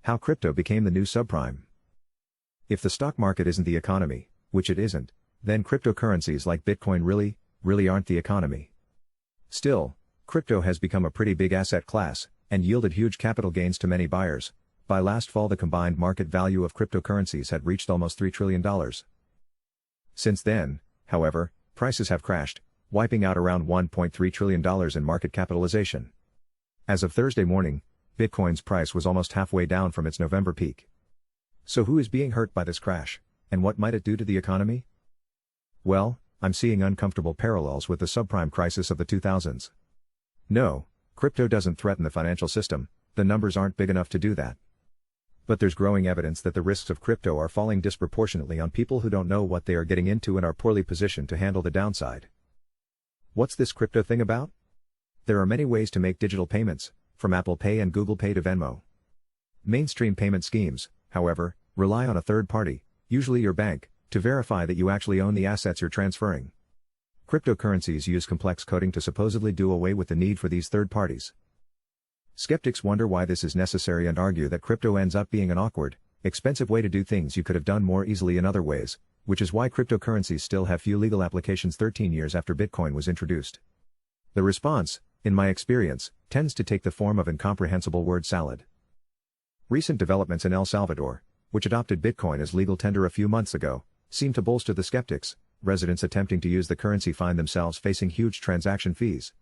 How crypto became the new subprime. If the stock market isn't the economy, which it isn't, then cryptocurrencies like Bitcoin really aren't the economy. Still, crypto has become a pretty big asset class, and yielded huge capital gains to many buyers. By last fall, the combined market value of cryptocurrencies had reached almost $3 trillion. Since then, however, prices have crashed, wiping out around $1.3 trillion in market capitalization. As of Thursday morning, Bitcoin's price was almost halfway down from its November peak. So who is being hurt by this crash, and what might it do to the economy? Well, I'm seeing uncomfortable parallels with the subprime crisis of the 2000s. No, crypto doesn't threaten the financial system, the numbers aren't big enough to do that. But there's growing evidence that the risks of crypto are falling disproportionately on people who don't know what they are getting into and are poorly positioned to handle the downside. What's this crypto thing about? There are many ways to make digital payments, from Apple Pay and Google Pay to Venmo. Mainstream payment schemes, however, rely on a third party, usually your bank, to verify that you actually own the assets you're transferring. Cryptocurrencies use complex coding to supposedly do away with the need for these third parties. Skeptics wonder why this is necessary and argue that crypto ends up being an awkward, expensive way to do things you could have done more easily in other ways, which is why cryptocurrencies still have few legal applications 13 years after Bitcoin was introduced. The response, in my experience, tends to take the form of incomprehensible word salad. Recent developments in El Salvador, which adopted Bitcoin as legal tender a few months ago, seem to bolster the skeptics. Residents attempting to use the currency find themselves facing huge transaction fees.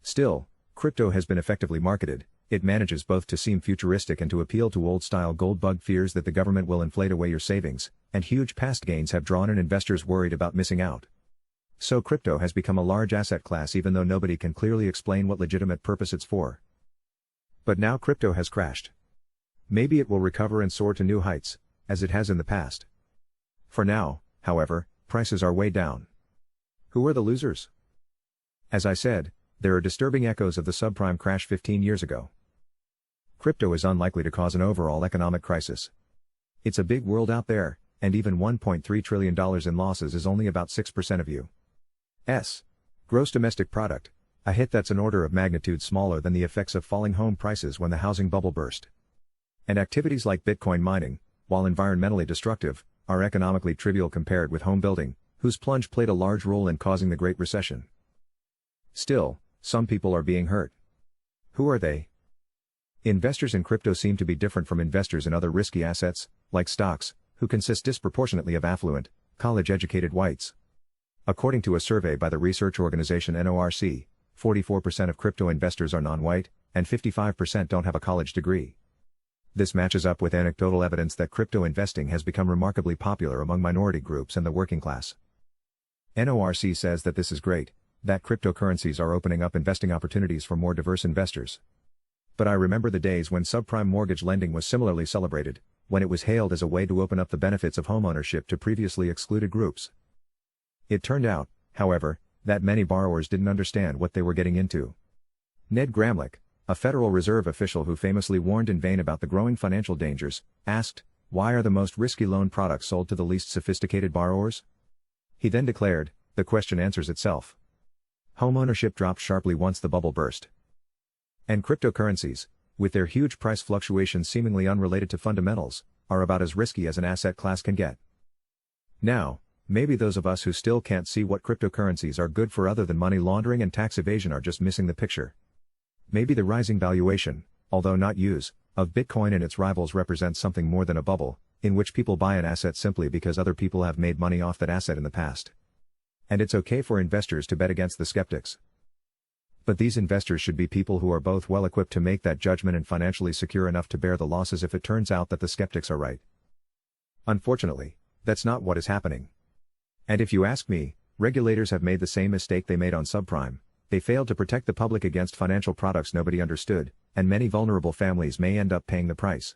Still, crypto has been effectively marketed. It manages both to seem futuristic and to appeal to old-style gold bug fears that the government will inflate away your savings, and huge past gains have drawn in investors worried about missing out. So crypto has become a large asset class even though nobody can clearly explain what legitimate purpose it's for. But now crypto has crashed. Maybe it will recover and soar to new heights, as it has in the past. For now, however, prices are way down. Who are the losers? As I said, there are disturbing echoes of the subprime crash 15 years ago. Crypto is unlikely to cause an overall economic crisis. It's a big world out there, and even $1.3 trillion in losses is only about 6% of U.S. gross domestic product, a hit that's an order of magnitude smaller than the effects of falling home prices when the housing bubble burst. And activities like Bitcoin mining, while environmentally destructive, are economically trivial compared with home building, whose plunge played a large role in causing the Great Recession. Still, some people are being hurt. Who are they? Investors in crypto seem to be different from investors in other risky assets, like stocks, who consist disproportionately of affluent, college-educated whites. According to a survey by the research organization NORC, 44% of crypto investors are non-white, and 55% don't have a college degree. This matches up with anecdotal evidence that crypto investing has become remarkably popular among minority groups and the working class. NORC says that this is great, that cryptocurrencies are opening up investing opportunities for more diverse investors. But I remember the days when subprime mortgage lending was similarly celebrated, when it was hailed as a way to open up the benefits of homeownership to previously excluded groups. It turned out, however, that many borrowers didn't understand what they were getting into. Ned Gramlich, a Federal Reserve official who famously warned in vain about the growing financial dangers, asked, "Why are the most risky loan products sold to the least sophisticated borrowers?" He then declared, "The question answers itself. Homeownership dropped sharply once the bubble burst." And cryptocurrencies, with their huge price fluctuations seemingly unrelated to fundamentals, are about as risky as an asset class can get. Now, maybe those of us who still can't see what cryptocurrencies are good for other than money laundering and tax evasion are just missing the picture. Maybe the rising valuation, although not use, of Bitcoin and its rivals represents something more than a bubble, in which people buy an asset simply because other people have made money off that asset in the past. And it's okay for investors to bet against the skeptics. But these investors should be people who are both well equipped to make that judgment and financially secure enough to bear the losses if it turns out that the skeptics are right. Unfortunately, that's not what is happening. And if you ask me, regulators have made the same mistake they made on subprime. They failed to protect the public against financial products nobody understood, and many vulnerable families may end up paying the price.